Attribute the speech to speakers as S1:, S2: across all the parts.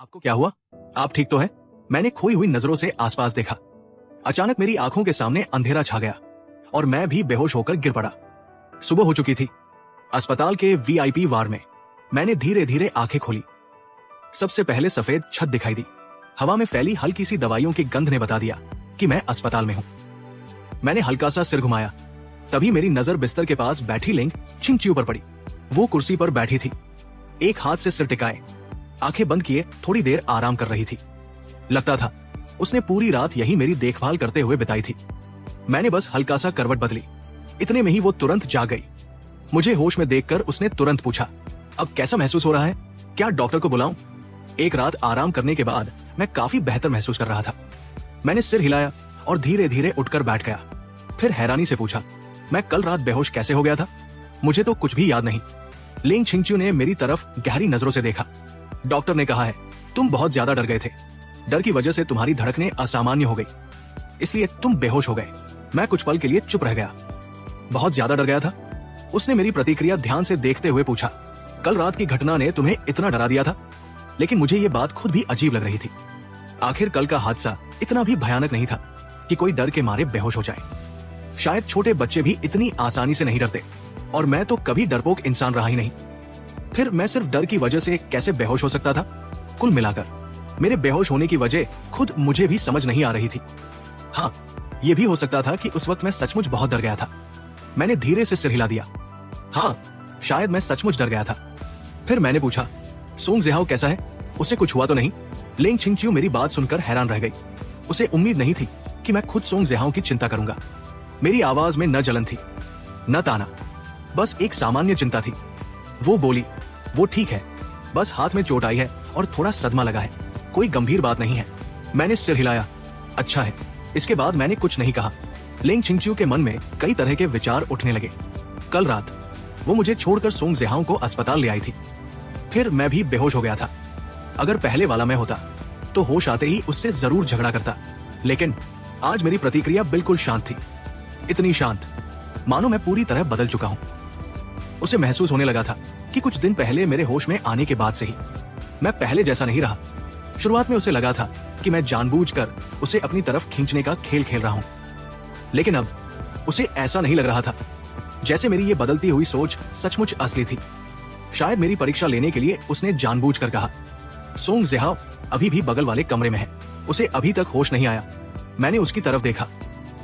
S1: आपको क्या हुआ? आप ठीक तो हैं? मैंने खोई हुई नजरों से आसपास देखा। अचानक मेरी आंखों के सामने अंधेरा छा गया और मैं भी बेहोश होकर गिर पड़ा। सुबह हो चुकी थी। अस्पताल के वीआईपी वार्ड में मैंने धीरे धीरे आंखें खोली। सबसे पहले सफेद छत दिखाई दी। हवा में फैली हल्की सी दवाइयों की गंध ने बता दिया कि मैं अस्पताल में हूं। मैंने हल्का सा सिर घुमाया, तभी मेरी नजर बिस्तर के पास बैठी लिंग छिंगचिू पर पड़ी। वो कुर्सी पर बैठी थी, एक हाथ से सिर टिकाए, आंखें बंद किए थोड़ी देर आराम कर रही थी। लगता था उसने पूरी रात यही मेरी देखभाल करते हुए बिताई थी। मैंने बस हल्का सा करवट बदली, इतने में ही वो तुरंत जाग गई। मुझे होश में देखकर उसने तुरंत पूछा, अब कैसा महसूस हो रहा है? क्या डॉक्टर को बुलाऊं? एक रात आराम करने के बाद मैं काफी बेहतर महसूस कर रहा था। मैंने सिर हिलाया और धीरे धीरे उठकर बैठ गया। फिर हैरानी से पूछा, मैं कल रात बेहोश कैसे हो गया था? मुझे तो कुछ भी याद नहीं। लिंग छिंगचिू ने मेरी तरफ गहरी नजरों से देखा। डॉक्टर ने कहा है, तुम बहुत ज्यादा डर गए थे। डर की वजह से तुम्हारी धड़कनें असामान्य हो गई, इसलिए तुम बेहोश हो गए। मैं कुछ पल के लिए चुप रह गया। बहुत ज्यादा डर गया था? उसने मेरी प्रतिक्रिया ध्यान से देखते हुए पूछा, कल रात की घटना ने तुम्हें इतना डरा दिया था? लेकिन मुझे ये बात खुद भी अजीब लग रही थी। आखिर कल का हादसा इतना भी भयानक नहीं था कि कोई डर के मारे बेहोश हो जाए। शायद छोटे बच्चे भी इतनी आसानी से नहीं डरते, और मैं तो कभी डरपोक इंसान रहा ही नहीं। फिर मैं सिर्फ डर की वजह से कैसे बेहोश हो सकता था? कुल मिलाकर मेरे बेहोश होने की वजह खुद मुझे भी समझ नहीं आ रही थी। हाँ, ये भी हो सकता था कि उस वक्त मैं सचमुच बहुत डर गया था। मैंने धीरे से सिर हिला दिया। हाँ, शायद मैं सचमुच डर गया था। फिर मैंने पूछा, सोंग जिहाओ कैसा है? उसे कुछ हुआ तो नहीं? लिंग छिंगचिू मेरी बात सुनकर हैरान रह गई। उसे उम्मीद नहीं थी कि मैं खुद सोंग जिहाओ की चिंता करूंगा। मेरी आवाज में न जलन थी न ताना, बस एक सामान्य चिंता थी। वो बोली, वो ठीक है, बस हाथ में चोट आई है और थोड़ा सदमा लगा है, कोई गंभीर बात नहीं है। मैंने सिर हिलाया, अच्छा है। इसके बाद मैंने कुछ नहीं कहा। लिंग छिंगचिू के मन में कई तरह के विचार उठने लगे। कल रात वो मुझे छोड़कर सोंग जिहाओ को अस्पताल ले आई थी, फिर मैं भी बेहोश हो गया था। अगर पहले वाला मैं होता तो होश आते ही उससे जरूर झगड़ा करता, लेकिन आज मेरी प्रतिक्रिया बिल्कुल शांत थी। इतनी शांत मानो मैं पूरी तरह बदल चुका हूं। उसे महसूस होने लगा था कि कुछ दिन पहले मेरे होश में आने के बाद से ही मैं पहले जैसा नहीं रहा। शुरुआत में उसे लगा था कि मैं जानबूझकर उसे अपनी तरफ खींचने का खेल खेल रहा हूं, लेकिन अब उसे ऐसा नहीं लग रहा था, जैसे मेरी ये बदलती हुई सोच सचमुच असली थी। शायद मेरी परीक्षा लेने के लिए उसने जानबूझकर कहा। सोंग जिहाओ अभी भी बगल वाले कमरे में है, उसे अभी तक होश नहीं आया। मैंने उसकी तरफ देखा।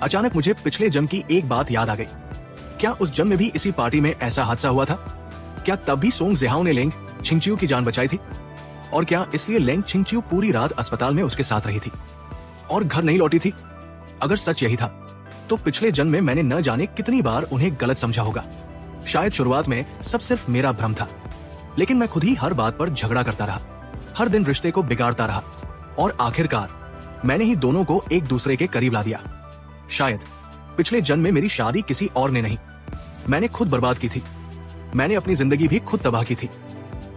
S1: अचानक मुझे पिछले जन्म की एक बात याद आ गई। क्या उस जन्म में भी इसी पार्टी में ऐसा हादसा हुआ था? क्या तब भी सोंग जिहाओ ने लिंग छिंगचिू की जान बचाई थी? और क्या इसलिए लिंग छिंगचिू पूरी रात अस्पताल में उसके साथ रही थी और घर नहीं लौटी थी? अगर सच यही था तो पिछले जन्म में मैंने न जाने कितनी बार उन्हें गलत समझा होगा। शायद शुरुआत में सब सिर्फ मेरा भ्रम था, लेकिन मैं खुद ही हर बात पर झगड़ा करता रहा, हर दिन रिश्ते को बिगाड़ता रहा, और आखिरकार मैंने ही दोनों को एक दूसरे के करीब ला दिया। शायद पिछले जन्म में मेरी शादी किसी और ने नहीं, मैंने खुद बर्बाद की थी। मैंने अपनी जिंदगी भी खुद तबाह की थी।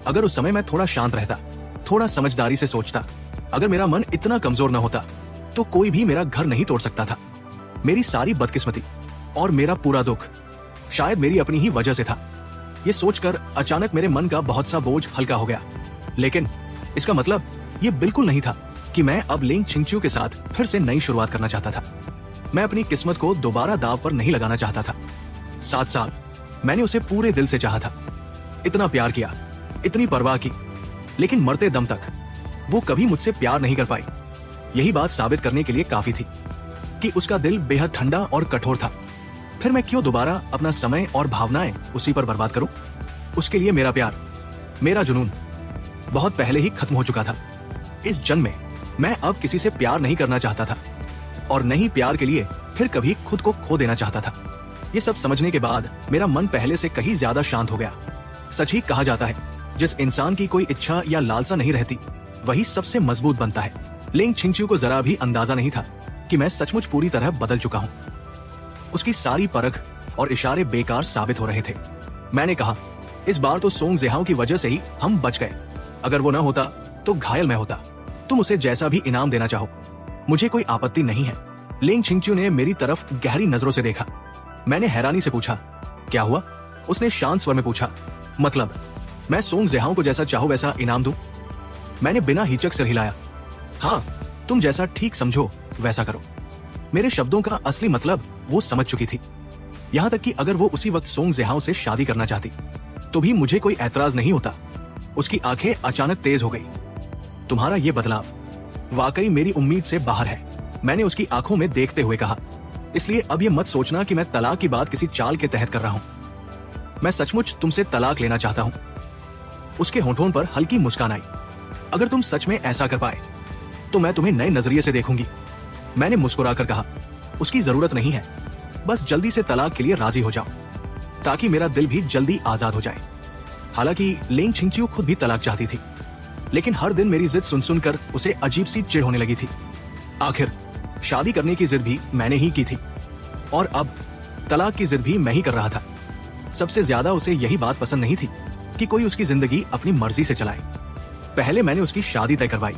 S1: अगर उस समय मैं थोड़ा शांत रहता, थोड़ा समझदारी से सोचता, अगर मेरा मन इतना कमजोर न होता, तो कोई भी मेरा घर नहीं तोड़ सकता था। मेरी सारी बदकिस्मती और मेरा पूरा दुख शायद मेरी अपनी ही वजह से था। ये सोचकर अचानक मेरे मन का बहुत सा बोझ हल्का हो गया। लेकिन इसका मतलब ये बिल्कुल नहीं था कि मैं अब लिंग छिंगचिू के साथ फिर से नई शुरुआत करना चाहता था। मैं अपनी किस्मत को दोबारा दाव पर नहीं लगाना चाहता था। 7 साल मैंने उसे पूरे दिल से चाहा था, इतना प्यार किया, इतनी परवाह की, लेकिन मरते दम तक वो कभी मुझसे प्यार नहीं कर पाई। यही बात साबित करने के लिए काफी थी कि उसका दिल बेहद ठंडा और कठोर था। फिर मैं क्यों दोबारा अपना समय और भावनाएं उसी पर बर्बाद करूं? उसके लिए मेरा प्यार, मेरा जुनून बहुत पहले ही खत्म हो चुका था। इस जन्म में मैं अब किसी से प्यार नहीं करना चाहता था, और नहीं प्यार के लिए फिर कभी खुद को खो देना चाहता था। ये सब समझने के बाद मेरा मन पहले से कहीं ज्यादा शांत हो गया। सच ही कहा जाता है, जिस इंसान की कोई इच्छा या लालसा नहीं रहती, वही सबसे मजबूत बनता है। लिंग छिंगचिू को जरा भी अंदाजा नहीं था कि मैं सचमुच पूरी तरह बदल चुका हूँ। उसकी सारी परख और इशारे बेकार साबित हो रहे थे। मैंने कहा, इस बार तो सोंग जिहाओ की वजह से ही हम बच गए। अगर वो न होता तो घायल मैं होता। तुम उसे जैसा भी इनाम देना चाहो, मुझे कोई आपत्ति नहीं है। लिंग छिंगचिू ने मेरी तरफ गहरी नजरों से देखा। मैंने हैरानी से पूछा, क्या हुआ? उसने शांत स्वर में पूछा, मतलब मैं सोंग जिहाओ को जैसा चाहूं वैसा इनाम दूं? मैंने बिना हिचक सिर हिलाया। हाँ, तुम जैसा ठीक समझो वैसा करो। मेरे शब्दों का असली मतलब वो समझ चुकी थी। यहाँ तक कि अगर वो उसी वक्त सोंग जेहाओ से शादी करना चाहती तो भी मुझे कोई ऐतराज नहीं होता। उसकी आंखें अचानक तेज हो गई। तुम्हारा ये बदलाव वाकई मेरी उम्मीद से बाहर है, मैंने उसकी आंखों में देखते हुए कहा। इसलिए अब ये मत सोचना कि मैं तलाक की बात किसी चाल के तहत कर रहा हूं। मैं सचमुच तुमसे तलाक लेना चाहता हूं। उसके होंठों पर हल्की मुस्कान आई। अगर तुम सच में ऐसा कर पाए तो मैं तुम्हें नए नजरिए से देखूंगी, मैंने मुस्कुराकर कहा। उसकी जरूरत नहीं है, बस जल्दी से तलाक के लिए राजी हो जाओ ताकि मेरा दिल भी जल्दी आजाद हो जाए। हालांकि लिंग छिंगचियो खुद भी तलाक चाहती थी, लेकिन हर दिन मेरी जिद सुन सुनकर उसे अजीब सी चिढ़ होने लगी थी। आखिर शादी करने की जिद भी मैंने ही की थी और अब तलाक की जिद भी मैं ही कर रहा था। सबसे ज्यादा उसे यही बात पसंद नहीं थी कि कोई उसकी जिंदगी अपनी मर्जी से चलाए। पहले मैंने उसकी शादी तय करवाई,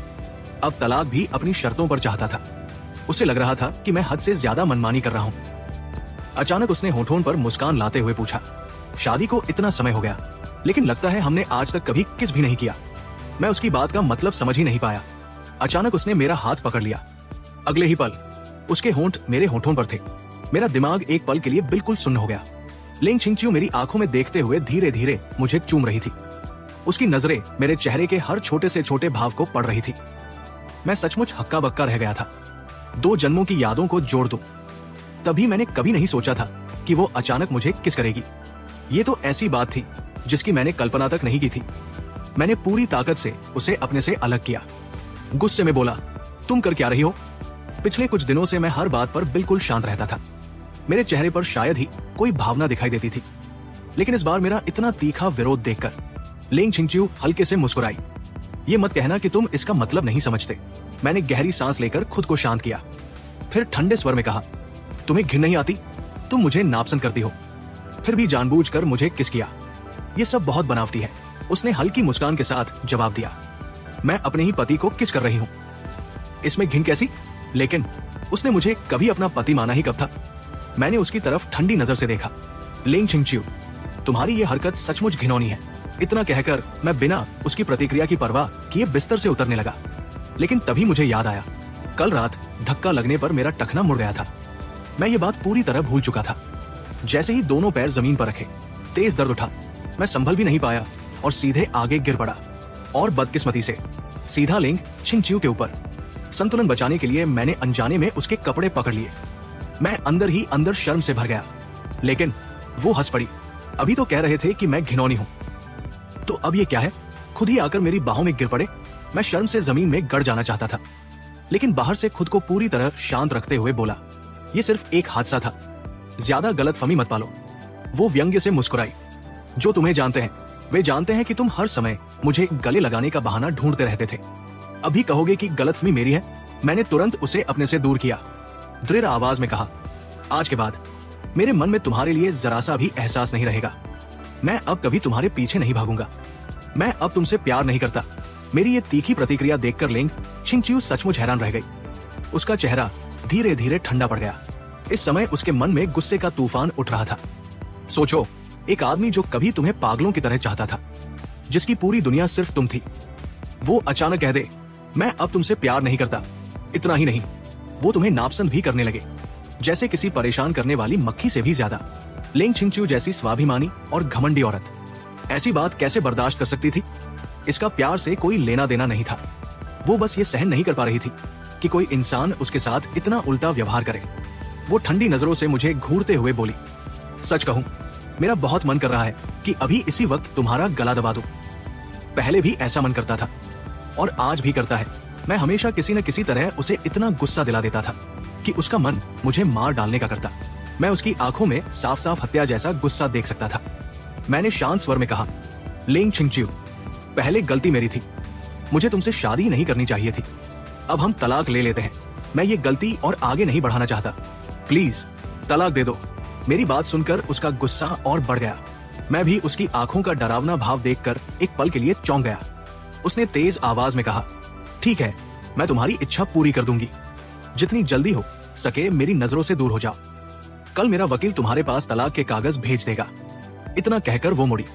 S1: अब तलाक भी अपनी शर्तों पर चाहता था। उसे लग रहा था कि मैं हद से ज्यादा मनमानी कर रहा हूं। अचानक उसने होठों पर मुस्कान लाते हुए पूछा, शादी को इतना समय हो गया, लेकिन लगता है हमने आज तक कभी किस भी नहीं किया। मैं उसकी बात का मतलब समझ ही नहीं पाया। अचानक उसने मेरा हाथ पकड़ लिया। अगले ही पल उसके होंठ मेरे होठों पर थे। मेरा दिमाग एक पल के लिए बिल्कुल सुन्न हो गया। लिंग छिंगचियो मेरी आंखों में देखते हुए धीरे धीरे मुझे चूम रही थी। उसकी नजरें मेरे चेहरे के हर छोटे से छोटे भाव को पढ़ रही थी। मैं सचमुच हक्का बक्का रह गया था। 2 जन्मों की यादों को जोड़ दूं, तभी मैंने कभी नहीं सोचा था कि वो अचानक मुझे किस करेगी। ये तो ऐसी बात थी जिसकी मैंने कल्पना तक नहीं की थी। मैंने पूरी ताकत से उसे अपने से अलग किया। गुस्से में बोला, तुम कर क्या रही हो? पिछले कुछ दिनों से मैं हर बात पर बिल्कुल शांत रहता था। मेरे चेहरे पर शायद ही कोई भावना दिखाई देती थी, लेकिन इस बार मेरा इतना तीखा विरोध देखकर लिंग छिंगचियो हल्के से मुस्कुराई। ये मत कहना कि तुम इसका मतलब नहीं समझते। मैंने गहरी सांस लेकर खुद को शांत किया, फिर ठंडे स्वर में कहा, तुम्हें घिन नहीं आती? तुम मुझे नापसंद करती हो, फिर भी जानबूझकर मुझे किस किया। ये सब बहुत बनावटी है, उसने हल्की मुस्कान के साथ जवाब दिया। मैं अपने ही पति को किस कर रही हूं, इसमें घिन कैसी? लेकिन उसने मुझे कभी अपना पति माना ही कब था? मैंने उसकी तरफ ठंडी नजर से देखा। लिंग छिंगचियो, तुम्हारी ये हरकत सचमुच घिनौनी है। इतना कहकर मैं बिना उसकी प्रतिक्रिया की परवाह किए बिस्तर से उतरने लगा। लेकिन तभी मुझे याद आया, कल रात धक्का लगने पर मेरा टखना मुड़ गया था। मैं ये बात पूरी तरह भूल चुका था। जैसे ही दोनों पैर जमीन पर रखे, तेज दर्द उठा। मैं संभल भी नहीं पाया और सीधे आगे गिर पड़ा, और बदकिस्मती से सीधा लिंग छिंगचियो के ऊपर। संतुलन बचाने के लिए मैंने अनजाने में उसके कपड़े पकड़ लिए। मैं अंदर ही अंदर शर्म से भर गया, लेकिन वो हंस पड़ी। अभी तो कह रहे थे कि मैं घिनौनी हूं, तो अब ये क्या है? खुद ही आकर मेरी बाहों में गिर पड़े। मैं शर्म से जमीन में गड़ जाना चाहता था, लेकिन बाहर से खुद को पूरी तरह शांत रखते हुए बोला, ये सिर्फ एक हादसा था, ज्यादा गलतफहमी मत पालो। वो व्यंग्य से मुस्कुराई। जो तुम्हें जानते हैं वे जानते हैं कि तुम हर समय मुझे गले लगाने का बहाना ढूंढते रहते थे। अभी कहोगे कि गलतफहमी मेरी है? मैंने तुरंत उसे अपने से दूर किया, दृढ़ आवाज में कहा, आज के बाद मेरे मन में तुम्हारे लिए जरा सा भी एहसास नहीं रहेगा। मैं अब कभी तुम्हारे पीछे नहीं भागूंगा। मैं अब तुमसे प्यार नहीं करता। मेरी ये तीखी प्रतिक्रिया देखकर लिंग छिंगचियो सचमुच हैरान रह गई। उसका चेहरा धीरे धीरे ठंडा पड़ गया। इस समय उसके मन में गुस्से का तूफान उठ रहा था। सोचो, एक आदमी जो कभी तुम्हें पागलों की तरह चाहता था, जिसकी पूरी दुनिया सिर्फ तुम थी, वो अचानक कह दे, मैं अब तुमसे प्यार नहीं करता। इतना ही नहीं, वो तुम्हें नापसंद भी करने लगे, जैसे किसी परेशान करने वाली मक्खी से भी ज्यादा। लिंग छिंगचियो जैसी स्वाभिमानी और घमंडी औरत ऐसी बात कैसे बर्दाश्त कर सकती थी? इसका प्यार से कोई लेना देना नहीं था। वो बस ये सहन नहीं कर पा रही थी कि कोई इंसान उसके साथ इतना उल्टा व्यवहार करे। वो ठंडी नजरों से मुझे घूरते हुए बोली, सच कहूं, मेरा बहुत मन कर रहा है कि अभी इसी वक्त तुम्हारा गला दबा दूं। पहले भी ऐसा मन करता था और आज भी करता है। मैं हमेशा किसी न किसी तरह उसे इतना गुस्सा दिला देता था कि उसका मन मुझे मार डालने का करता। मैं उसकी आंखों में साफ साफ हत्या जैसा गुस्सा देख सकता था। मैंने शांत स्वर में कहा, लिंग छिंगचियो, पहले गलती मेरी थी। मुझे तुमसे शादी नहीं करनी चाहिए थी। अब हम तलाक ले लेते हैं। मैं ये गलती और आगे नहीं बढ़ाना चाहता। प्लीज तलाक दे दो। मेरी बात सुनकर उसका गुस्सा और बढ़ गया। मैं भी उसकी आंखों का डरावना भाव देखकर एक पल के लिए चौंक गया। उसने तेज आवाज में कहा, ठीक है, मैं तुम्हारी इच्छा पूरी कर दूंगी। जितनी जल्दी हो सके मेरी नजरों से दूर हो जाओ। कल मेरा वकील तुम्हारे पास तलाक के कागज भेज देगा। इतना कहकर वो मुड़ी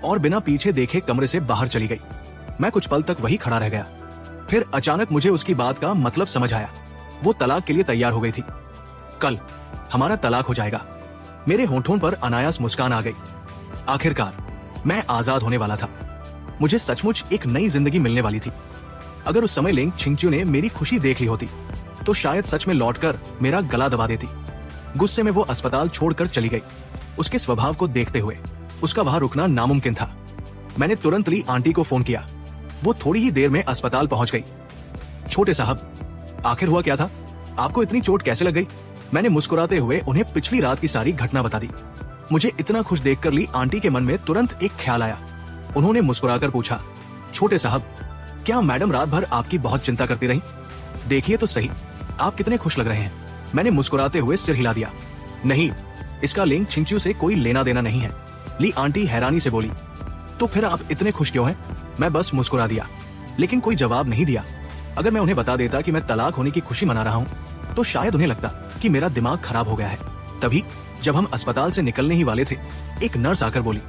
S1: और बिना पीछे देखे कमरे से बाहर चली गई। मैं कुछ पल तक वही खड़ा रह गया। फिर अचानक मुझे उसकी बात का मतलब समझ आया। वो तलाक के लिए तैयार हो गई थी। कल हमारा तलाक हो जाएगा। मेरे होंठों पर अनायास मुस्कान आ गई। आखिरकार मैं आजाद होने वाला था। मुझे सचमुच एक नई जिंदगी मिलने वाली थी। अगर उस समय लिंग छिंगच्यू ने मेरी खुशी देख ली होती तो शायद सच में लौटकर मेरा गला दबा देती। गुस्से में वो अस्पताल छोड़कर चली गई। उसके स्वभाव को देखते हुए उसका वहां रुकना नामुमकिन था। मैंने तुरंत ली आंटी को फोन किया। वो थोड़ी ही देर में अस्पताल पहुंच गई। छोटे साहब, आखिर हुआ क्या था? आपको इतनी चोट कैसे लग गई? मैंने मुस्कुराते हुए उन्हें पिछली रात की सारी घटना बता दी। मुझे इतना खुश देखकर ली आंटी के मन में तुरंत एक ख्याल आया। उन्होंने मुस्कुराकर पूछा, छोटे साहब, क्या मैडम रात भर आपकी बहुत चिंता करती रही? देखिए तो सही, आप कितने खुश लग रहे हैं। मैंने मुस्कुराते हुए सिर हिला दिया। नहीं, इसका लिंग छिंगच्यू से कोई लेना देना नहीं है। ली आंटी हैरानी से बोली, तो फिर आप इतने खुश क्यों हैं? मैं बस मुस्कुरा दिया, लेकिन कोई जवाब नहीं दिया। अगर मैं उन्हें बता देता कि मैं तलाक होने की खुशी मना रहा हूँ तो शायद उन्हें लगता कि मेरा दिमाग खराब हो गया है। तभी जब हम अस्पताल से निकलने ही वाले थे, एक नर्स आकर बोली,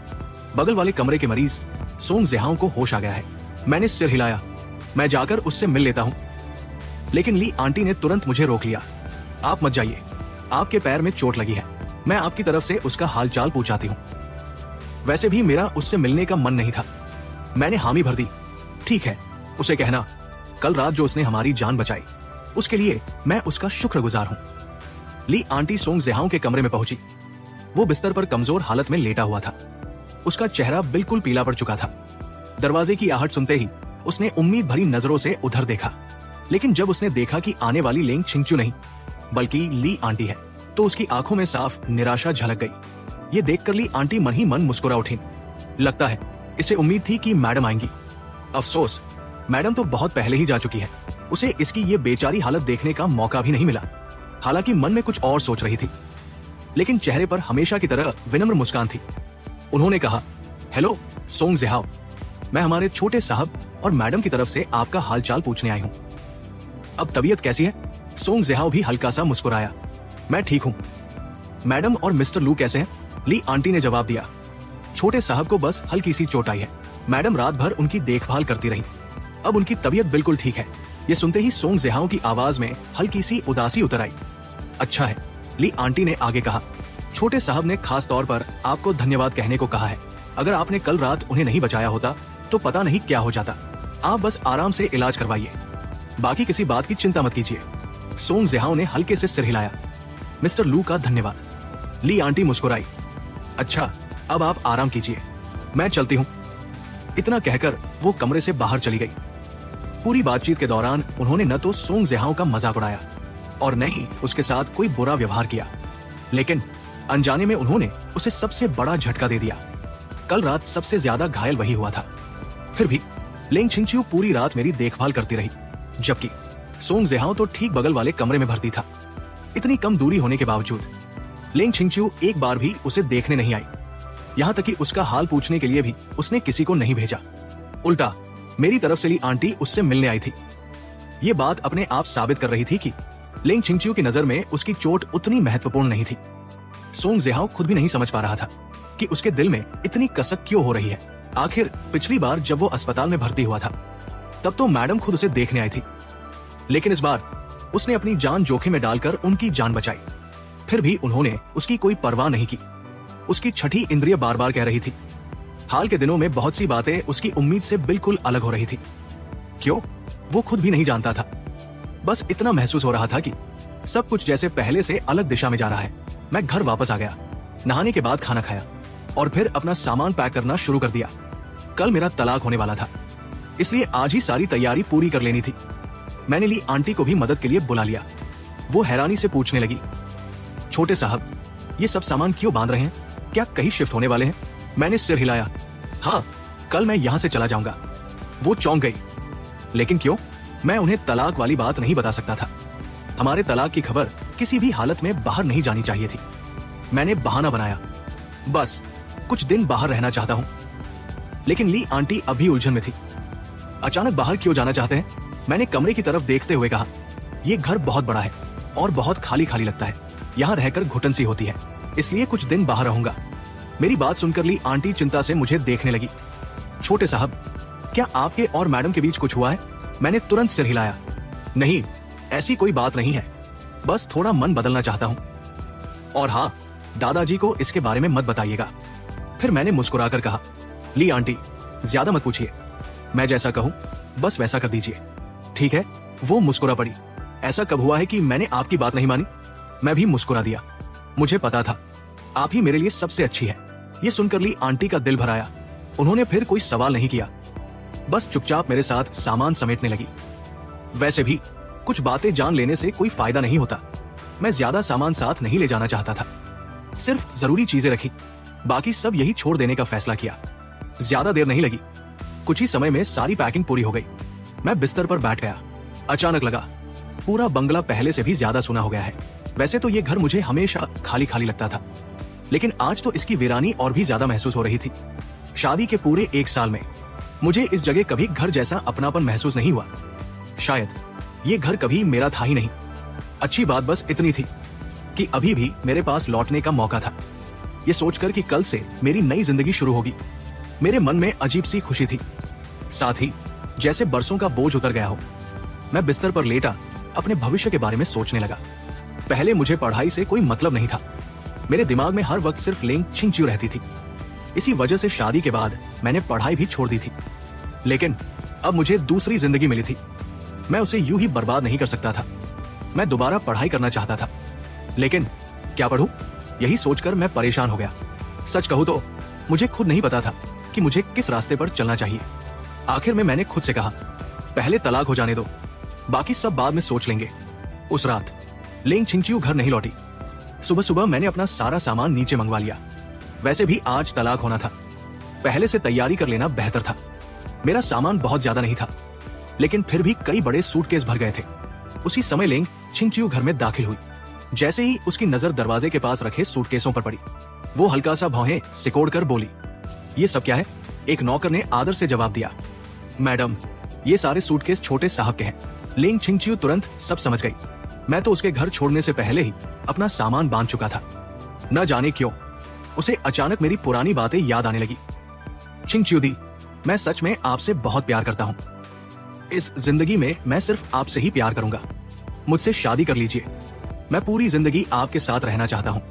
S1: बगल वाले कमरे के मरीज सोंग जेहाओ को होश आ गया है। मैंने सिर हिलाया। मैं जाकर उससे मिल लेता हूँ, लेकिन ली आंटी ने तुरंत मुझे रोक लिया। आप मत जाइए, आपके पैर में चोट लगी है। मैं आपकी तरफ से उसका हालचाल पूछाती हूँ। वैसे भी मेरा उससे मिलने का मन नहीं था। मैंने हामी भर दी। ठीक है, उसे कहना कल रात जो उसने हमारी जान बचाई उसके लिए मैं उसका शुक्रगुजार हूँ। ली आंटी सोंग जेहाओ के कमरे में पहुंची। वो बिस्तर पर कमजोर हालत में लेटा हुआ था। उसका चेहरा बिल्कुल पीला पड़ चुका था। दरवाजे की आहट सुनते ही उसने उम्मीद भरी नजरों से उधर देखा, लेकिन जब उसने देखा कि आने वाली लिंग छिंगच्यू नहीं बल्कि ली आंटी है तो उसकी आंखों में साफ निराशा झलक गई। ये देखकर ली आंटी मन ही मन मुस्कुरा उठी। लगता है इसे उम्मीद थी कि मैडम आएंगी। अफसोस, मैडम तो बहुत पहले ही जा चुकी है। उसे इसकी ये बेचारी हालत देखने का मौका भी नहीं मिला। हालांकि मन में कुछ और सोच रही थी, लेकिन चेहरे पर हमेशा की तरह विनम्र मुस्कान थी। उन्होंने कहा, हेलो सोंग जेहाओ, मैं हमारे छोटे साहब और मैडम की तरफ से आपका हालचाल पूछने आई हूँ। अब तबीयत कैसी है? सोंग जेहाओ भी हल्का सा मुस्कुराया। मैं ठीक हूँ। मैडम और मिस्टर लू कैसे हैं? ली आंटी ने जवाब दिया। छोटे साहब को बस हल्की सी चोट आई है। मैडम रात भर उनकी देखभाल करती रही। अब उनकी तबीयत बिल्कुल ठीक है। ये सुनते ही सोंग जेहाओ की आवाज में हल्की सी उदासी उतर आई। अच्छा है, ली आंटी ने आगे कहा। छोटे साहब ने खास तौर पर आपको धन्यवाद कहने को कहा है। अगर आपने कल रात उन्हें नहीं बचाया होता तो पता नहीं क्या हो जाता। आप बस आराम से इलाज करवाइए, बाकी किसी बात की चिंता मत कीजिए। सोंग जेहाओ ने हल्के से सिर हिलाया। मिस्टर लू का धन्यवाद। ली आंटी मुस्कुराई। अच्छा, अब आप आराम कीजिए, मैं चलती हूँ। इतना कहकर वो कमरे से बाहर चली गई। पूरी बातचीत के दौरान उन्होंने न तो सोंग जेहाओ का मजाक उड़ाया और न ही उसके साथ कोई बुरा व्यवहार किया, लेकिन अनजाने में उन्होंने उसे सबसे बड़ा झटका दे दिया। कल रात सबसे ज्यादा घायल वही हुआ था। फिर भी लिंग छिंगच्यू पूरी रात मेरी देखभाल करती रही, जबकि सोंग जेहाओ तो ठीक बगल वाले कमरे में भर्ती था। इतनी कम दूरी होने के बावजूद लिंग छिंगच्यू एक बार भी उसे देखने नहीं आई। यहाँ तक कि उसका हाल पूछने के लिए भी उसने किसी को नहीं भेजा। उल्टा मेरी तरफ से ली आंटी उससे मिलने आई थी। ये बात अपने आप साबित कर रही थी कि लिंग छिंगच्यू की नजर में उसकी चोट उतनी महत्वपूर्ण नहीं थी। सोंग जेहाओ खुद भी नहीं समझ पा रहा था कि उसके दिल में इतनी कसक क्यों हो रही है। आखिर पिछली बार जब वो अस्पताल में भर्ती हुआ था तब तो मैडम खुद उसे देखने आई थी, लेकिन इस बार उसने अपनी जान जोखिम में डालकर उनकी जान बचाई। फिर भी उन्होंने उसकी कोई परवाह नहीं की। उसकी छठी इंद्रिय बार बार कह रही थी। हाल के दिनों में बहुत सी बातें उसकी उम्मीद से बिल्कुल अलग हो रही थी। क्यों, वो खुद भी नहीं जानता था। बस इतना महसूस हो रहा था कि सब कुछ जैसे पहले से अलग दिशा में जा रहा है। मैं घर वापस आ गया, नहाने के बाद खाना खाया और फिर अपना सामान पैक करना शुरू कर दिया। कल मेरा तलाक होने वाला था, इसलिए आज ही सारी तैयारी पूरी कर लेनी थी। मैंने ली आंटी को भी मदद के लिए बुला लिया। वो हैरानी से पूछने लगी, छोटे साहब, ये सब सामान क्यों बांध रहे हैं? क्या कहीं शिफ्ट होने वाले हैं? मैंने सिर हिलाया। हाँ, कल मैं यहाँ से चला जाऊंगा। वो चौंक गई। लेकिन क्यों? मैं उन्हें तलाक वाली बात नहीं बता सकता था। हमारे तलाक की खबर किसी भी हालत में बाहर नहीं जानी चाहिए थी। मैंने बहाना बनाया, बस कुछ दिन बाहर रहना चाहता हूँ। लेकिन ली आंटी अभी उलझन में थी। अचानक बाहर क्यों जाना चाहते हैं? मैंने कमरे की तरफ देखते हुए कहा। यह घर बहुत बड़ा है और बहुत खाली खाली लगता है। यहाँ रहकर घुटन सी होती है, इसलिए कुछ दिन बाहर रहूंगा। मेरी बात सुनकर ली आंटी चिंता से मुझे देखने लगी। छोटे साहब, क्या आपके और मैडम के बीच कुछ हुआ है? मैंने तुरंत सिर हिलाया। नहीं, ऐसी कोई बात नहीं है, बस थोड़ा मन बदलना चाहता हूँ। और हाँ, दादाजी को इसके बारे में मत बताइएगा। फिर मैंने मुस्कुराकर कहा, ली आंटी, ज्यादा मत पूछिए, मैं जैसा कहूँ बस वैसा कर दीजिए, ठीक है? वो मुस्कुरा पड़ी। ऐसा कब हुआ है कि मैंने आपकी बात नहीं मानी? मैं भी मुस्कुरा दिया। मुझे पता था आप ही मेरे लिए सबसे अच्छी है। ये सुनकर ली आंटी का दिल भर आया। उन्होंने फिर कोई सवाल नहीं किया, बस चुपचाप मेरे साथ सामान समेटने लगी। वैसे भी कुछ बातें जान लेने से कोई फायदा नहीं होता। मैं ज्यादा सामान साथ नहीं ले जाना चाहता था, सिर्फ जरूरी चीजें रखी, बाकी सब यही छोड़ देने का फैसला किया। ज्यादा देर नहीं लगी, कुछ ही समय में सारी पैकिंग पूरी हो गई। मैं बिस्तर पर बैठ गया। अचानक लगा पूरा बंगला पहले से भी ज्यादा सुना हो गया है। वैसे तो ये घर मुझे हमेशा खाली खाली लगता था, लेकिन आज तो इसकी वीरानी और भी ज्यादा महसूस हो रही थी। शादी के पूरे 1 साल में मुझे इस जगह कभी घर जैसा अपनापन महसूस नहीं हुआ। शायद ये घर कभी मेरा था ही नहीं। अच्छी बात बस इतनी थी कि अभी भी मेरे पास लौटने का मौका था। ये सोचकर कि कल से मेरी नई जिंदगी शुरू होगी, मेरे मन में अजीब सी खुशी थी, साथ ही जैसे बरसों का बोझ उतर गया हो। मैं बिस्तर पर लेटा अपने भविष्य के बारे में सोचने लगा। पहले मुझे पढ़ाई से कोई मतलब नहीं था, मेरे दिमाग में हर वक्त सिर्फ लेंग छिंगचियो रहती थी। इसी वजह से शादी के बाद मैंने पढ़ाई भी छोड़ दी थी। लेकिन अब मुझे दूसरी जिंदगी मिली थी, मैं उसे यूं ही बर्बाद नहीं कर सकता था। मैं दोबारा पढ़ाई करना चाहता था, लेकिन क्या पढूं? यही सोचकर मैं परेशान हो गया। सच कहूं तो मुझे खुद नहीं पता था कि मुझे किस रास्ते पर चलना चाहिए। आखिर में मैंने खुद से कहा, पहले तलाक हो जाने दो, बाकी सब बाद में सोच लेंगे। उस रात लेंग छिंगचियो घर नहीं लौटी। सुबह सुबह मैंने अपना सारा सामान नीचे मंगवा लिया। वैसे भी आज तलाक होना था, पहले से तैयारी कर लेना बेहतर था। मेरा सामान बहुत ज्यादा नहीं था, लेकिन फिर भी कई बड़े सूटकेस भर गए थे। उसी समय लेंग छिंगचियो घर में दाखिल हुई। जैसे ही उसकी नजर दरवाजे के पास रखे सूटकेसों पर पड़ी, वो हल्का सा भौहें सिकोड़कर बोली, ये सब क्या है? एक नौकर ने आदर से जवाब दिया, मैडम, ये सारे सूटकेस छोटे साहब के हैं। लेंग छिंगचियो तुरंत सब समझ गई। मैं तो उसके घर छोड़ने से पहले ही अपना सामान बांध चुका था। न जाने क्यों उसे अचानक मेरी पुरानी बातें याद आने लगी। छिंगचियो दी, मैं सच में आपसे बहुत प्यार करता हूँ। इस जिंदगी में मैं सिर्फ आपसे ही प्यार करूंगा। मुझसे शादी कर लीजिए, मैं पूरी जिंदगी आपके साथ रहना चाहता हूँ।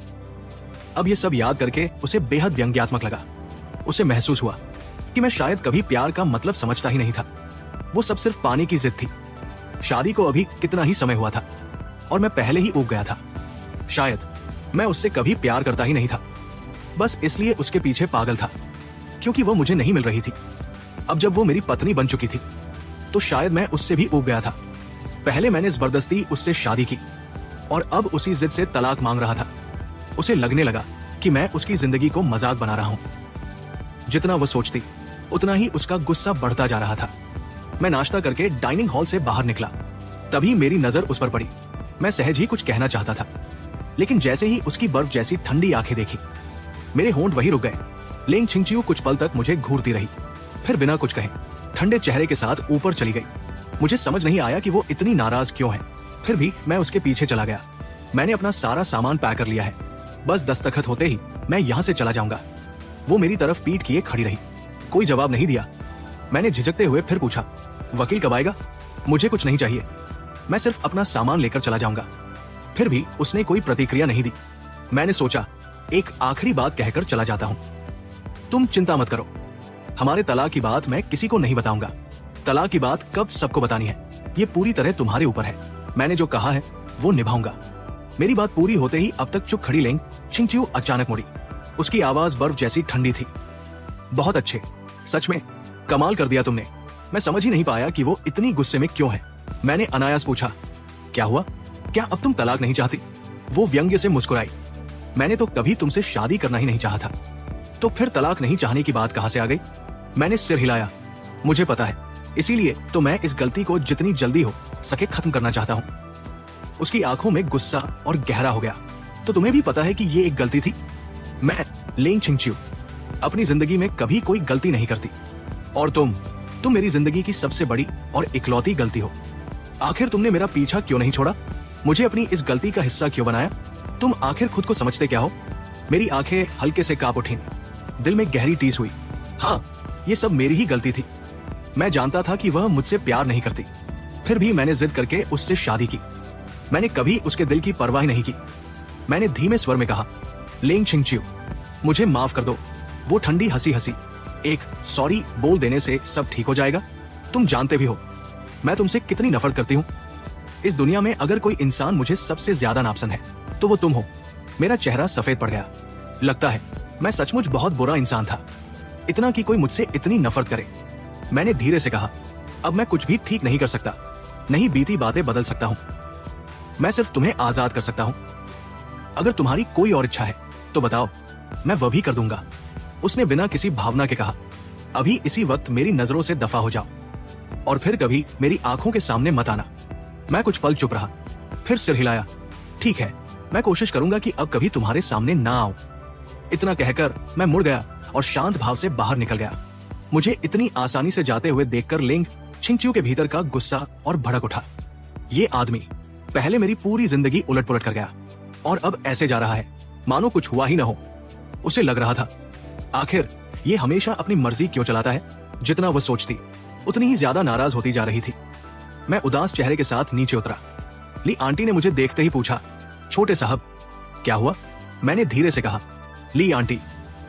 S1: अब ये सब याद करके उसे बेहद व्यंग्यात्मक लगा। उसे महसूस हुआ कि मैं शायद कभी प्यार का मतलब समझता ही नहीं था। वो सब सिर्फ पाने की जिद थी। शादी को अभी कितना ही समय हुआ था और मैं पहले ही ऊब गया था। शायद मैं उससे कभी प्यार करता ही नहीं था, बस इसलिए उसके पीछे पागल था, क्योंकि वो मुझे नहीं मिल रही थी। अब जब वो मेरी पत्नी बन चुकी थी, तो शायद मैं उससे भी ऊब गया था। पहले मैंने जबरदस्ती उससे शादी की और अब उसी जिद से तलाक मांग रहा था। उसे लगने लगा कि मैं उसकी जिंदगी को मजाक बना रहा हूं। जितना वो सोचती, उतना ही उसका गुस्सा बढ़ता जा रहा था। मैं नाश्ता करके डाइनिंग हॉल से बाहर निकला, तभी मेरी नजर उस पर पड़ी। मैं सहज ही कुछ कहना चाहता था, लेकिन जैसे ही उसकी बर्फ जैसी ठंडी आंखें देखी, मेरे होंठ वही रुक गए। लेंग छिंगचियो कुछ पल तक मुझे घूरती रही, फिर बिना कुछ कहे ठंडे चेहरे के साथ ऊपर चली गई। मुझे समझ नहीं आया कि वो इतनी नाराज क्यों है, फिर भी मैं उसके पीछे चला गया। मैंने अपना सारा सामान पैक कर लिया है, बस दस्तखत होते ही मैं यहाँ से चला जाऊंगा। वो मेरी तरफ पीठ किए खड़ी रही, कोई जवाब नहीं दिया। मैंने झिझकते हुए फिर पूछा, वकील कब आएगा? मुझे कुछ नहीं चाहिए, मैं सिर्फ अपना सामान लेकर चला जाऊंगा। फिर भी उसने कोई प्रतिक्रिया नहीं दी। मैंने सोचा, एक आखिरी बात कहकर चला जाता हूं। तुम चिंता मत करो, हमारे तलाक की बात मैं किसी को नहीं बताऊंगा। तलाक की बात कब सबको बतानी है, ये पूरी तरह तुम्हारे ऊपर है। मैंने जो कहा है वो निभाऊंगा। मेरी बात पूरी होते ही अब तक चुप खड़ी लेंग छिंगचियो अचानक मुड़ी। उसकी आवाज बर्फ जैसी ठंडी थी। बहुत अच्छे, सच में कमाल कर दिया तुमने। मैं समझ ही नहीं पाया कि वो इतनी गुस्से में क्यों है। मैंने अनायास पूछा, क्या हुआ? क्या अब तुम तलाक नहीं चाहती? वो व्यंग्य से मुस्कुराई। मैंने तो कभी तुमसे शादी करना ही नहीं चाहा था, तो फिर तलाक नहीं चाहने की बात कहां से आ गई? मैंने सिर हिलाया। मुझे पता है, इसीलिए तो मैं इस गलती को जितनी जल्दी हो सके खत्म करना चाहता हूं। उसकी आंखों में गुस्सा और गहरा हो गया। तो तुम्हें भी पता है कि ये एक गलती थी? मैं लेंग छिंगचियो अपनी जिंदगी में कभी कोई गलती नहीं करती, और तुम मेरी जिंदगी की सबसे बड़ी और इकलौती गलती हो। आखिर तुमने मेरा पीछा क्यों नहीं छोड़ा? मुझे अपनी इस गलती का हिस्सा क्यों बनाया? तुम आखिर खुद को समझते क्या हो? मेरी आंखें हल्के से कांप उठी, दिल में गहरी टीस हुई। हाँ, ये सब मेरी ही गलती थी। मैं जानता था कि वह मुझसे प्यार नहीं करती, फिर भी मैंने जिद करके उससे शादी की। मैंने कभी उसके दिल की परवाह नहीं की। मैंने धीमे स्वर में कहा, लेंग छिंगचियो, मुझे माफ कर दो। वो ठंडी हंसी हंसी, एक सॉरी बोल देने से सब ठीक हो जाएगा? तुम जानते भी हो मैं तुमसे कितनी नफरत करती हूँ। इस दुनिया में अगर कोई इंसान मुझे सबसे ज्यादा नापसंद है तो वो तुम हो। मेरा चेहरा सफेद पड़ गया। लगता है मैं सचमुच बहुत बुरा इंसान था, इतना कि कोई मुझसे इतनी नफरत करे। मैंने धीरे से कहा, अब मैं कुछ भी ठीक नहीं कर सकता, नहीं बीती बातें बदल सकता हूं, मैं सिर्फ तुम्हें आजाद कर सकता हूं। अगर तुम्हारी कोई और इच्छा है तो बताओ, मैं वह भी कर दूंगा। उसने बिना किसी भावना के कहा, अभी इसी वक्त मेरी नजरों से दफा हो जाओ और फिर कभी मेरी आंखों के सामने मत आना। मैं कुछ पल चुप रहा, फिर सिर हिलाया। ठीक है, मैं कोशिश करूंगा कि अब कभी तुम्हारे सामने ना आऊं। इतना कहकर मैं मुड़ गया और शांत भाव से बाहर निकल गया। मुझे इतनी आसानी से जाते हुए देखकर लेंग छिंगचियो के भीतर का गुस्सा और भड़क उठा। ये आदमी पहले मेरी पूरी जिंदगी उलट-पुलट कर गया और अब ऐसे जा रहा है मानो कुछ हुआ ही ना हो। उसे लग रहा था, आखिर ये हमेशा अपनी मर्जी क्यों चलाता है? जितना वह सोचती उतनी ही ज्यादा नाराज होती जा रही थी। मैं उदास चेहरे के साथ नीचे उतरा। ली आंटी ने मुझे देखते ही पूछा, छोटे साहब क्या हुआ? मैंने धीरे से कहा, ली आंटी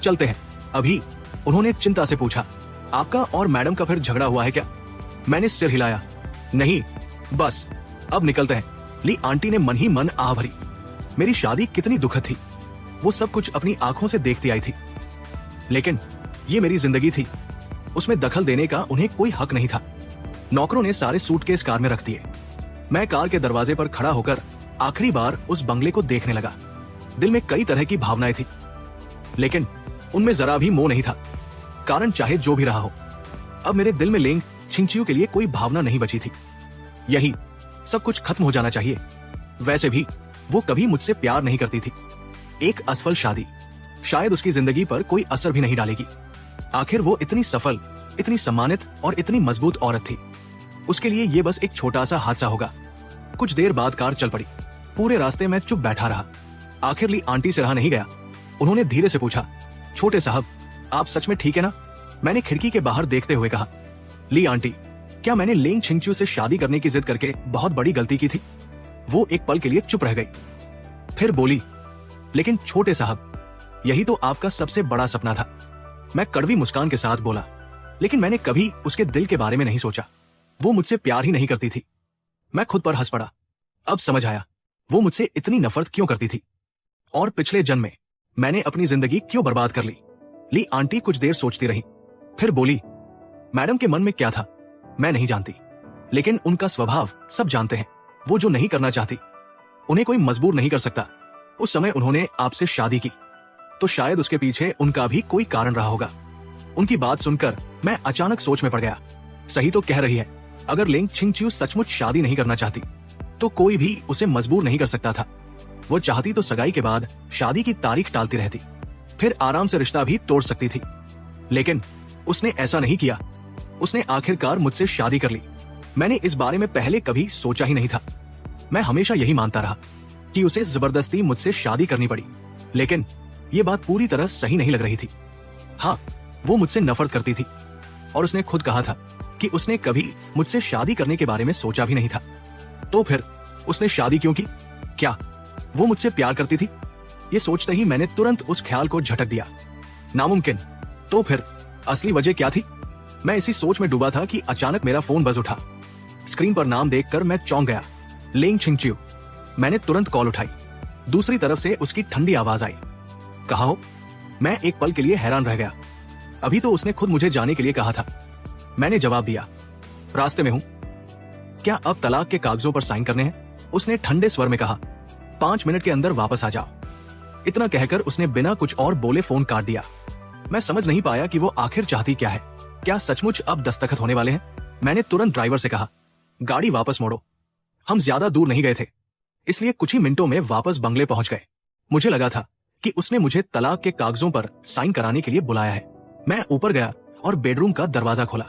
S1: चलते हैं अभी। उन्होंने चिंता से पूछा, आपका और मैडम का फिर झगड़ा हुआ है क्या? मैंने सिर हिलाया, नहीं बस अब निकलते हैं। ली आंटी ने मन ही मन आह भरी। मेरी शादी कितनी दुखद थी, वो सब कुछ अपनी आंखों से देखती आई थी, लेकिन ये मेरी जिंदगी थी, उसमें दखल देने का उन्हें कोई हक नहीं था। नौकरों ने सारे सूटकेस कार में रख दिए। मैं कार के दरवाजे पर खड़ा होकर आखिरी बार उस बंगले को देखने लगा। दिल में कई तरह की भावनाएं थी, लेकिन उनमें जरा भी मोह नहीं था। कारण चाहे जो भी रहा हो, अब मेरे दिल में लेंग छिंगचियो के लिए कोई भावना नहीं बची थी। यही सब कुछ खत्म हो जाना चाहिए। वैसे भी वो कभी मुझसे प्यार नहीं करती थी। एक असफल शादी शायद उसकी जिंदगी पर कोई असर भी नहीं डालेगी। आखिर वो इतनी सफल, इतनी सम्मानित और इतनी मजबूत औरत थी। उसके लिए ये बस एक छोटा सा हादसा होगा। कुछ देर बाद कार चल पड़ी। पूरे रास्ते में चुप बैठा रहा। आखिर ली आंटी से रहा नहीं गया। उन्होंने धीरे से पूछा, छोटे साहब आप सच में ठीक है ना? मैंने खिड़की के बाहर देखते हुए कहा, ली आंटी क्या मैंने लेंग छिंगचियो से शादी करने की जिद करके बहुत बड़ी गलती की थी? वो एक पल के लिए चुप रह गई, फिर बोली, लेकिन छोटे साहब यही तो आपका सबसे बड़ा सपना था। मैं कड़वी मुस्कान के साथ बोला, लेकिन मैंने कभी उसके दिल के बारे में नहीं सोचा। वो मुझसे प्यार ही नहीं करती थी। मैं खुद पर हंस पड़ा। अब समझ आया वो मुझसे इतनी नफरत क्यों करती थी और पिछले जन्म में मैंने अपनी जिंदगी क्यों बर्बाद कर ली। ली आंटी कुछ देर सोचती रही, फिर बोली, मैडम के मन में क्या था मैं नहीं जानती, लेकिन उनका स्वभाव सब जानते हैं। वो जो नहीं करना चाहती उन्हें कोई मजबूर नहीं कर सकता। उस समय उन्होंने आपसे शादी की तो शायद उसके पीछे उनका भी कोई कारण रहा होगा। उनकी बात सुनकर मैं अचानक सोच में पड़ गया। सही तो कह रही है, अगर लेंग छिंगचियो सचमुच शादी नहीं करना चाहती तो कोई भी उसे मजबूर नहीं कर सकता था। वो चाहती तो सगाई के बाद शादी की तारीख टालती रहती, फिर आराम से रिश्ता भी तोड़ सकती थी, लेकिन उसने ऐसा नहीं किया। उसने आखिरकार मुझसे शादी कर ली। मैंने इस बारे में पहले कभी सोचा ही नहीं था। मैं हमेशा यही मानता रहा कि उसे जबरदस्ती मुझसे शादी करनी पड़ी, लेकिन ये बात पूरी तरह सही नहीं लग रही थी। हाँ, वो मुझसे नफरत करती थी और उसने खुद कहा था कि उसने कभी मुझसे शादी करने के बारे में सोचा भी नहीं था। तो फिर उसने शादी क्यों की? क्या वो मुझसे प्यार करती थी? ये सोचते ही मैंने तुरंत उस ख्याल को झटक दिया। नामुमकिन। तो फिर असली वजह क्या थी? मैं इसी सोच में डूबा था कि अचानक मेरा फोन बज उठा। स्क्रीन पर नाम देखकर मैं चौंक गया, लेंग छिंगचियो। मैंने तुरंत कॉल उठाई। दूसरी तरफ से उसकी ठंडी आवाज आई, कहा हो? मैं एक पल के लिए हैरान रह गया। अभी तो उसने खुद मुझे जाने के लिए कहा था। मैंने जवाब दिया, रास्ते में हूं। क्या अब तलाक के कागजों पर साइन करने हैं? उसने ठंडे स्वर में कहा, 5 मिनट के अंदर वापस आ जाओ। इतना कहकर उसने बिना कुछ और बोले फोन काट दिया। मैं समझ नहीं पाया कि वो आखिर चाहती क्या है। क्या सचमुच अब दस्तखत होने वाले हैं? मैंने तुरंत ड्राइवर से कहा, गाड़ी वापस मोड़ो। हम ज्यादा दूर नहीं गए थे, इसलिए कुछ ही मिनटों में वापस बंगले पहुंच गए। मुझे लगा था कि उसने मुझे तलाक के कागजों पर साइन कराने के लिए बुलाया है। मैं ऊपर गया और बेडरूम का दरवाजा खोला,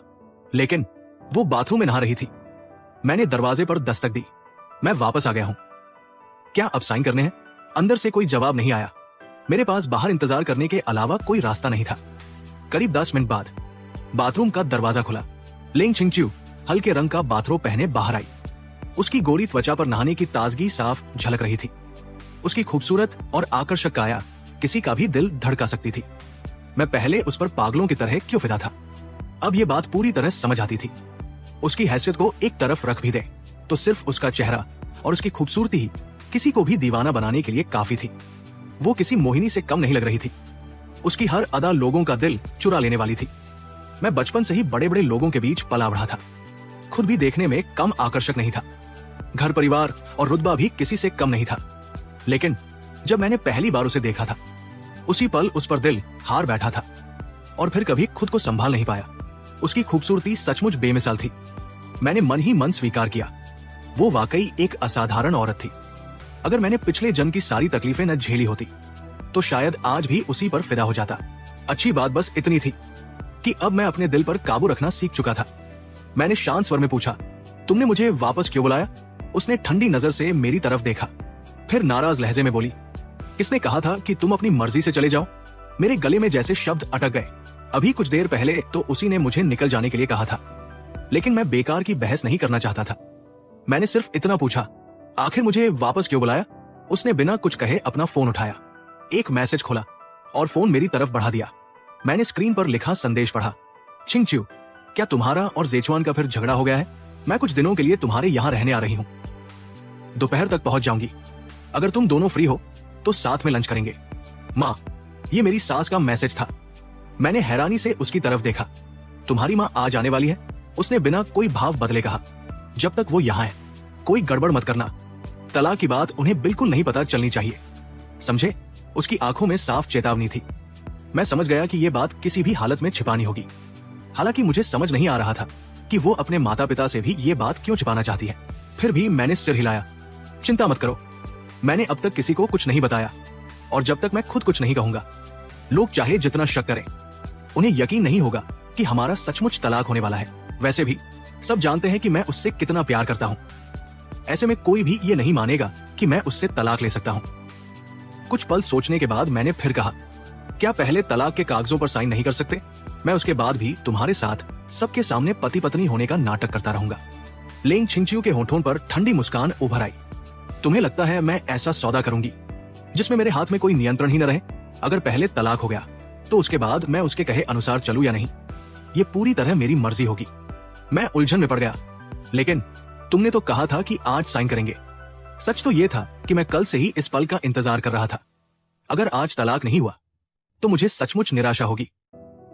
S1: लेकिन वो बाथरूम में नहा रही थी। मैंने दरवाजे पर दस्तक दी। मैं वापस आ गया हूं। क्या अब साइन करने हैं? अंदर से कोई जवाब नहीं आया। मेरे पास बाहर इंतजार करने के अलावा कोई रास्ता नहीं था। करीब 10 मिनट बाद बाथरूम का दरवाजा खुला। लेंग छिंगच्यू हल्के रंग का बाथरोब पहने बाहर आई। उसकी गोरी त्वचा पर नहाने की ताजगी साफ झलक रही थी। उसकी खूबसूरत और आकर्षक काया किसी का भी दिल धड़का सकती थी। मैं पहले उस पर पागलों की तरह क्यों फिदा था, अब ये बात पूरी तरह समझ आती थी। उसकी हैसियत को एक तरफ रख भी दे तो सिर्फ उसका चेहरा और उसकी खूबसूरती ही किसी को भी दीवाना बनाने के लिए काफी थी। वो किसी मोहिनी से कम नहीं लग रही थी। उसकी हर अदा लोगों का दिल चुरा लेने वाली थी। मैं बचपन से ही बड़े बड़े लोगों के बीच पला बढ़ा था, खुद भी देखने में कम आकर्षक नहीं था। घर परिवार और रुतबा भी किसी से कम नहीं था। लेकिन जब मैंने पहली बार उसे देखा था, उसी पल उस पर दिल हार बैठा था और फिर कभी खुद को संभाल नहीं पाया। उसकी खूबसूरती सचमुच बेमिसाल थी। मैंने मन ही मन स्वीकार किया, वो वाकई एक असाधारण औरत थी। अगर मैंने पिछले जन्म की सारी तकलीफें न झेली होती तो शायद आज भी उसी पर फिदा हो जाता। अच्छी बात बस इतनी थी कि अब मैं अपने दिल पर काबू रखना सीख चुका था। मैंने शांत स्वर में पूछा, तुमने मुझे वापस क्यों बुलाया? उसने ठंडी नजर से मेरी तरफ देखा, फिर नाराज लहजे में बोली, किसने कहा था कि तुम अपनी मर्जी से चले जाओ? मेरे गले में जैसे शब्द अटक गए। अभी कुछ देर पहले तो उसी ने मुझे निकल जाने के लिए कहा था, लेकिन मैं बेकार की बहस नहीं करना चाहता था। मैंने सिर्फ इतना पूछा, आखिर मुझे वापस क्यों बुलाया? उसने बिना कुछ कहे अपना फोन उठाया, एक मैसेज खोला और फोन मेरी तरफ बढ़ा दिया। मैंने स्क्रीन पर लिखा संदेश पढ़ा, छिंगच्यू, क्या तुम्हारा और जेचुआन का फिर झगड़ा हो गया है? मैं कुछ दिनों के लिए तुम्हारे यहाँ रहने आ रही हूँ। दोपहर तक पहुंच जाऊंगी। अगर तुम दोनों फ्री हो तो साथ में लंच करेंगे। माँ, ये मेरी सास का मैसेज था। मैंने हैरानी से उसकी तरफ देखा। तुम्हारी माँ आ जाने वाली है? उसने बिना कोई भाव बदले कहा। जब तक वो यहाँ है कोई गड़बड़ मत करना। तलाक की बात उन्हें बिल्कुल नहीं पता चलनी चाहिए, समझे? उसकी आंखों में साफ चेतावनी थी। मैं समझ गया कि ये बात किसी भी हालत में छिपानी होगी। हालांकि मुझे समझ नहीं आ रहा था कि वो अपने माता पिता से भी ये बात क्यों छिपाना चाहती है। फिर भी मैंने सिर हिलाया। चिंता मत करो, मैंने अब तक किसी को कुछ नहीं बताया और जब तक मैं खुद कुछ नहीं कहूंगा, लोग चाहे जितना शक करें, उन्हें यकीन नहीं होगा कि हमारा सचमुच तलाक होने वाला है। वैसे भी सब जानते हैं कि मैं उससे कितना प्यार करता हूं। ऐसे में कोई भी ये नहीं मानेगा कि मैं उससे तलाक ले सकता हूं। कुछ पल सोचने के बाद मैंने फिर कहा, क्या पहले तलाक के कागजों पर साइन नहीं कर सकते? मैं उसके बाद भी तुम्हारे साथ सबके सामने पति पत्नी होने का नाटक करता रहूंगा। लेंग छिंगच्यू के होठों पर ठंडी मुस्कान उभर आई। तुम्हें लगता है मैं ऐसा सौदा करूंगी जिसमें मेरे हाथ में कोई नियंत्रण ही न रहे? अगर पहले तलाक हो गया तो उसके बाद मैं उसके कहे अनुसार चलूं या नहीं, ये पूरी तरह मेरी मर्जी होगी। मैं उलझन में पड़ गया। लेकिन तुमने तो कहा था कि आज साइन करेंगे। सच तो यह था कि मैं कल से ही इस पल का इंतजार कर रहा था। अगर आज तलाक नहीं हुआ तो मुझे सचमुच निराशा होगी।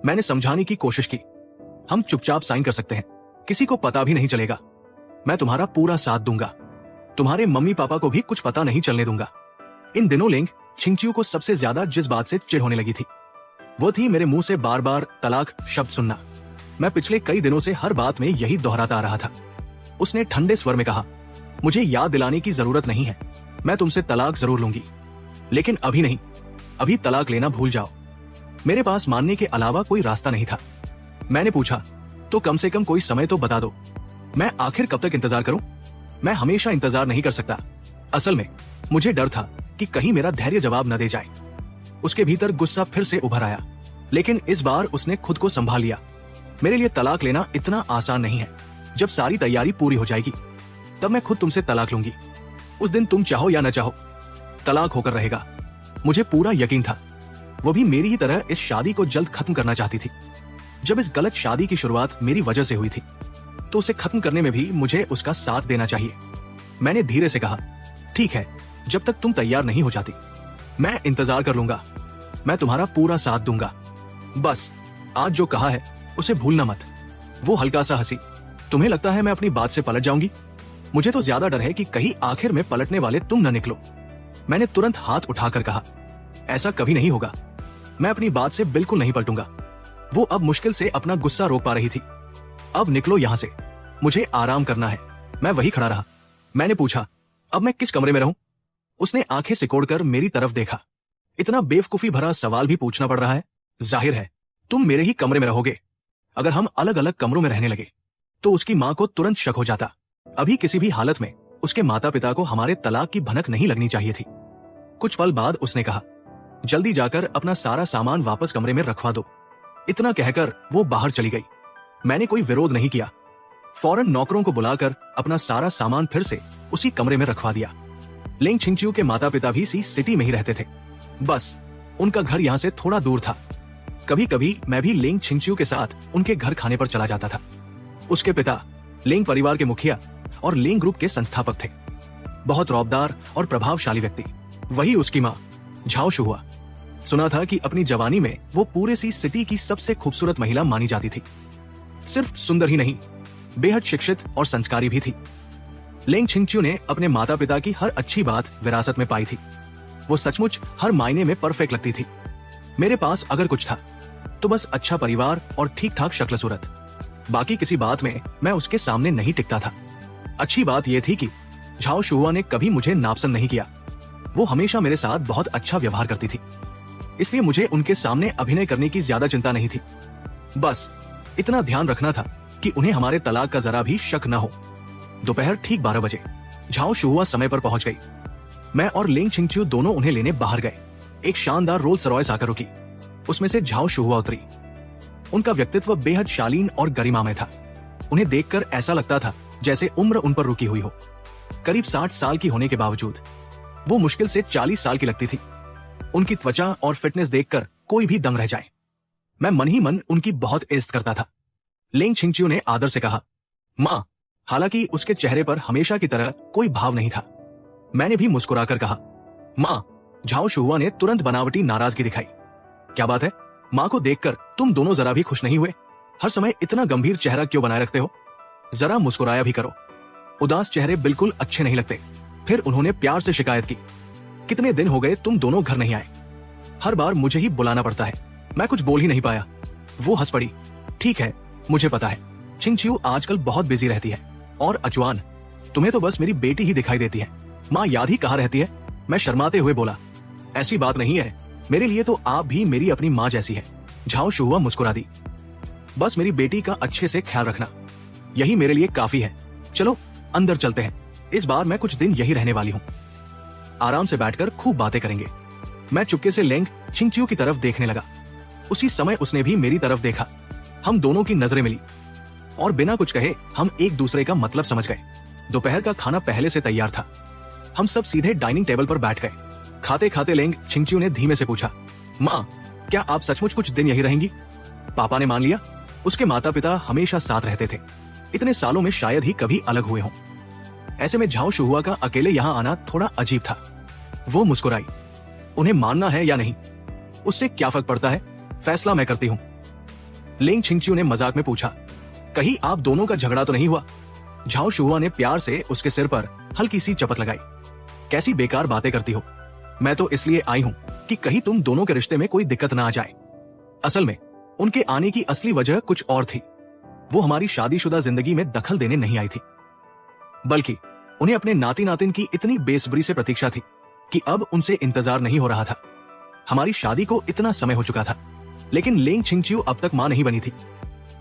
S1: मैंने समझाने की कोशिश की, हम चुपचाप साइन कर सकते हैं, किसी को पता भी नहीं चलेगा। मैं तुम्हारा पूरा साथ दूंगा, तुम्हारे मम्मी पापा को भी कुछ पता नहीं चलने दूंगा। इन दिनों लेंग छिंगच्यू को सबसे ज्यादा जिस बात से चिढ़ होने लगी थी वो थी मेरे मुंह से बार बार तलाक शब्द सुनना। मैं पिछले कई दिनों से हर बात में यही दोहराता आ रहा था। उसने ठंडे स्वर में कहा, मुझे याद दिलाने की जरूरत नहीं है, मैं तुमसे तलाक जरूर लूंगी, लेकिन अभी नहीं। अभी तलाक लेना भूल जाओ। मेरे पास मानने के अलावा कोई रास्ता नहीं था। मैंने पूछा, तो कम से कम कोई समय तो बता दो। मैं आखिर कब तक इंतजार करूं? मैं हमेशा इंतजार नहीं कर सकता। असल में मुझे डर था कि कहीं मेरा धैर्य जवाब न दे जाए। उसके भीतर गुस्सा फिर से उभर आया, लेकिन इस बार उसने खुद को संभाल लिया। मेरे लिए तलाक लेना इतना आसान नहीं है। जब सारी तैयारी पूरी हो जाएगी तब मैं खुद तुमसे तलाक लूंगी। उस दिन तुम चाहो या न चाहो तलाक होकर रहेगा। मुझे पूरा यकीन था वो भी मेरी ही तरह इस शादी को जल्द खत्म करना चाहती थी। जब इस गलत शादी की शुरुआत मेरी वजह से हुई थी तो उसे खत्म करने में भी मुझे उसका साथ देना चाहिए। मैंने धीरे से कहा, ठीक है, जब तक तुम तैयार नहीं हो जाती मैं इंतजार कर लूंगा। मैं तुम्हारा पूरा साथ दूंगा। बस आज जो कहा है उसे भूलना मत। वो हल्का सा हंसी। तुम्हें लगता है मैं अपनी बात से पलट जाऊंगी? मुझे तो ज्यादा डर है कि कहीं आखिर में पलटने वाले तुम न निकलो। मैंने तुरंत हाथ उठाकर कहा, ऐसा कभी नहीं होगा। मैं अपनी बात से बिल्कुल नहीं पलटूंगा। वो अब मुश्किल से अपना गुस्सा रोक पा रही थी। अब निकलो यहाँ से, मुझे आराम करना है। मैं वही खड़ा रहा। मैंने पूछा, अब मैं किस कमरे में रहूं? उसने आंखें सिकोड़कर मेरी तरफ देखा। इतना बेवकूफी भरा सवाल भी पूछना पड़ रहा है? जाहिर है तुम मेरे ही कमरे में रहोगे। अगर हम अलग अलग कमरों में रहने लगे तो उसकी माँ को तुरंत शक हो जाता। अभी किसी भी हालत में उसके माता पिता को हमारे तलाक की भनक नहीं लगनी चाहिए थी। कुछ पल बाद उसने कहा, जल्दी जाकर अपना सारा सामान वापस कमरे में रखवा दो। इतना कहकर वो बाहर चली गई। मैंने कोई विरोध नहीं किया। फौरन नौकरों को बुलाकर अपना सारा सामान फिर से उसी कमरे में रखवा दिया। लेंग छिंगचियो के माता पिता भी इसी सिटी में ही रहते थे, बस उनका घर यहाँ से थोड़ा दूर था। कभी कभी मैं भी लेंग छिंगचियो के साथ उनके घर खाने पर चला जाता था। उसके पिता लेंग परिवार के मुखिया और लेंग ग्रुप के संस्थापक थे, बहुत रौबदार और प्रभावशाली व्यक्ति। वही उसकी माँ झाओ शुहुआ। सुना था कि अपनी जवानी में वो पूरे सी सिटी की सबसे खूबसूरत महिला मानी जाती थी। सिर्फ सुंदर ही नहीं, बेहद शिक्षित और संस्कारी भी थी। लेंग छिंगचियो ने अपने माता पिता की हर अच्छी बात विरासत में पाई थी। वो सचमुच हर मायने में परफेक्ट लगती थी। मेरे पास अगर कुछ था तो बस अच्छा परिवार और ठीक ठाक शक्ल सूरत। बाकी किसी बात में मैं उसके सामने नहीं टिकता था। अच्छी बात यह थी कि झाओ शुहुआ ने कभी मुझे नापसंद नहीं किया। वो हमेशा मेरे साथ बहुत अच्छा व्यवहार करती थी, इसलिए मुझे उनके सामने अभिनय करने की ज्यादा चिंता नहीं थी। बस इतना ध्यान रखना था कि उन्हें हमारे तलाक का जरा भी शक न हो। दोपहर ठीक 12 बजे झाओ शुहुआ समय पर पहुंच गई। मैं और लेंग छिंगचियो दोनों उन्हें लेने बाहर गए। एक शानदार रोल्स रॉयस आकर रुकी। उसमें से झाओ शुहुआ उतरी। उनका व्यक्तित्व बेहद शालीन और गरिमामय था। उन्हें देखकर ऐसा लगता था जैसे उम्र उन पर रुकी हुई हो। करीब 60 साल की होने के बावजूद वो मुश्किल से 40 साल की लगती थी। उनकी त्वचा और फिटनेस देखकर कोई भी दंग रह जाए। मैं मन ही मन उनकी बहुत इज्जत करता था। लेंग छिंगचियो ने आदर से कहा, माँ। हालांकि उसके चेहरे पर हमेशा की तरह कोई भाव नहीं था। मैंने भी मुस्कुराकर कहा, माँ। झाओ शुहुआ ने तुरंत बनावटी नाराजगी दिखाई। क्या बात है, माँ को देखकर तुम दोनों जरा भी खुश नहीं हुए? हर समय इतना गंभीर चेहरा क्यों बनाए रखते हो? जरा मुस्कुराया भी करो। उदास चेहरे बिल्कुल अच्छे नहीं लगते। फिर उन्होंने प्यार से शिकायत की, कितने दिन हो गए तुम दोनों घर नहीं आए? हर बार मुझे ही बुलाना पड़ता है। मैं कुछ बोल ही नहीं पाया। वो हंस पड़ी। ठीक है, मुझे पता है छिंगचियो आजकल बहुत बिजी रहती है और अचवान। तुम्हें तो बस मेरी बेटी ही दिखाई देती है। माँ याद ही कहाँ रहती है? मैं शर्माते हुए बोला, ऐसी बात नहीं है, मेरे लिए तो आप भी मेरी अपनी माँ जैसी है। झाओ शुहुआ मुस्कुरा दी। बस मेरी बेटी का अच्छे से ख्याल रखना, यही मेरे लिए काफी है। चलो अंदर चलते हैं, इस बार मैं कुछ दिन यही रहने वाली हूँ। आराम से बैठकर खूब बातें करेंगे। मैं चुपके से लेंग छिंगचियो की तरफ देखने लगा। उसी समय उसने भी मेरी तरफ देखा। हम दोनों की नजरें मिली और बिना कुछ कहे हम एक दूसरे का मतलब समझ गए। दोपहर का खाना पहले से तैयार था। हम सब सीधे डाइनिंग टेबल पर बैठ गए। खाते खाते लेंग छिंगचियो ने धीमे से पूछा, माँ, क्या आप सचमुच कुछ दिन यही रहेंगी? पापा ने मान लिया। उसके माता पिता हमेशा साथ रहते थे। इतने सालों में शायद ही कभी अलग हुए हों। ऐसे में झाओ शुहुआ का अकेले यहाँ आना थोड़ा अजीब था। वो मुस्कुराई। उन्हें मानना है या नहीं, उससे क्या फर्क पड़ता है, फैसला मैं करती हूँ। लेंग छिंगचियो ने मजाक में पूछा, कहीं आप दोनों का झगड़ा तो नहीं हुआ? झाओ शुहुआ ने प्यार से उसके सिर पर हल्की सी चपत लगाई। कैसी बेकार बातें करती हो, मैं तो इसलिए आई हूं कि कहीं तुम दोनों के रिश्ते में कोई दिक्कत ना आ जाए। असल में उनके आने की असली वजह कुछ और थी। वो हमारी शादीशुदा जिंदगी में दखल देने नहीं आई थी, बल्कि उन्हें अपने नाती नातिन की इतनी बेसब्री से प्रतीक्षा थी कि अब उनसे इंतजार नहीं हो रहा था। हमारी शादी को इतना समय हो चुका था, लेकिन लेंग छिंगचियो अब तक मां नहीं बनी थी।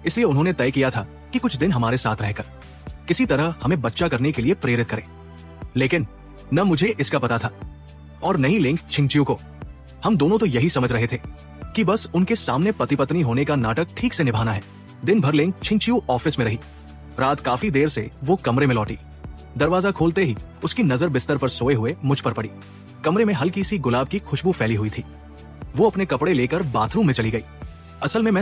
S1: इसलिए उन्होंने तय किया था कि कुछ दिन हमारे साथ रहकर किसी तरह हमें बच्चा करने के लिए प्रेरित करें। लेकिन न मुझे इसका पता था और न ही लेंग छिंगचियो को। हम दोनों तो यही समझ रहे थे कि बस उनके सामने पति पत्नी होने का नाटक ठीक से निभाना है। दिन भर लेंग छिंगचियो ऑफिस में रही। रात काफी देर से वो कमरे में लौटी। दरवाजा खोलते ही उसकी नजर बिस्तर पर सोए हुए मुझ पर पड़ी। कमरे में हल्की सी गुलाब की खुशबू फैली हुई थी। वो अपने कपड़े लेकर बाथरूम में चली गई। असल में मैं